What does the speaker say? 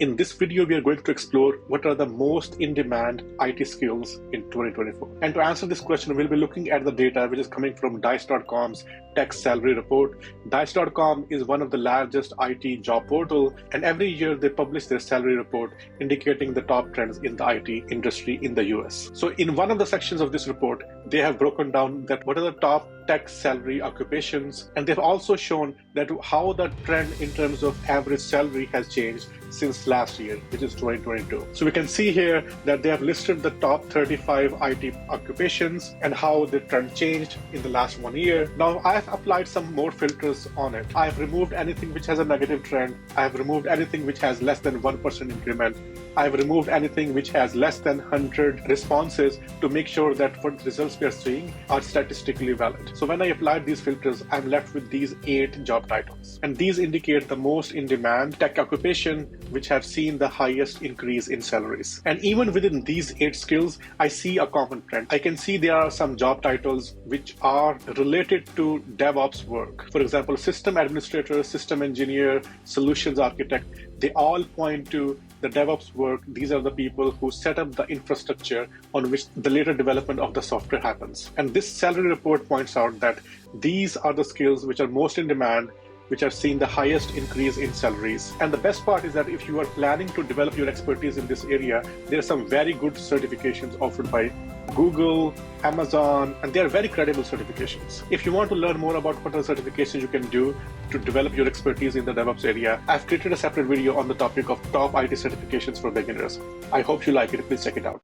In this video, we are going to explore what are the most in-demand IT skills in 2024. And to answer this question, we'll be looking at the data which is coming from Dice.com's tech salary report. Dice.com is one of the largest IT job portal, and every year they publish their salary report indicating the top trends in the IT industry in the US. So in one of the sections of this report, they have broken down that what are the top tech salary occupations, and they've also shown that how the trend in terms of average salary has changed since last year, which is 2022. So we can see here that they have listed the top 35 IT occupations and how the trend changed in the last 1 year. Now I have applied some more filters on it. I have removed anything which has a negative trend. I have removed anything which has less than 1% increment. I have removed anything which has less than 100 responses to make sure that what results we are seeing are statistically valid. So when I applied these filters, I'm left with these 8 job titles. And these indicate the most in-demand tech occupation which have seen the highest increase in salaries. And even within these 8 skills, I see a common trend. I can see there are some job titles which are related to DevOps work. For example, system administrator, system engineer, solutions architect, they all point to the DevOps work. These are the people who set up the infrastructure on which the later development of the software happens. And this salary report points out that these are the skills which are most in demand, which have seen the highest increase in salaries. And the best part is that if you are planning to develop your expertise in this area, there are some very good certifications offered by Google, Amazon, and they are very credible certifications. If you want to learn more about what are the certifications you can do to develop your expertise in the DevOps area, I've created a separate video on the topic of top IT certifications for beginners. I hope you like it. Please check it out.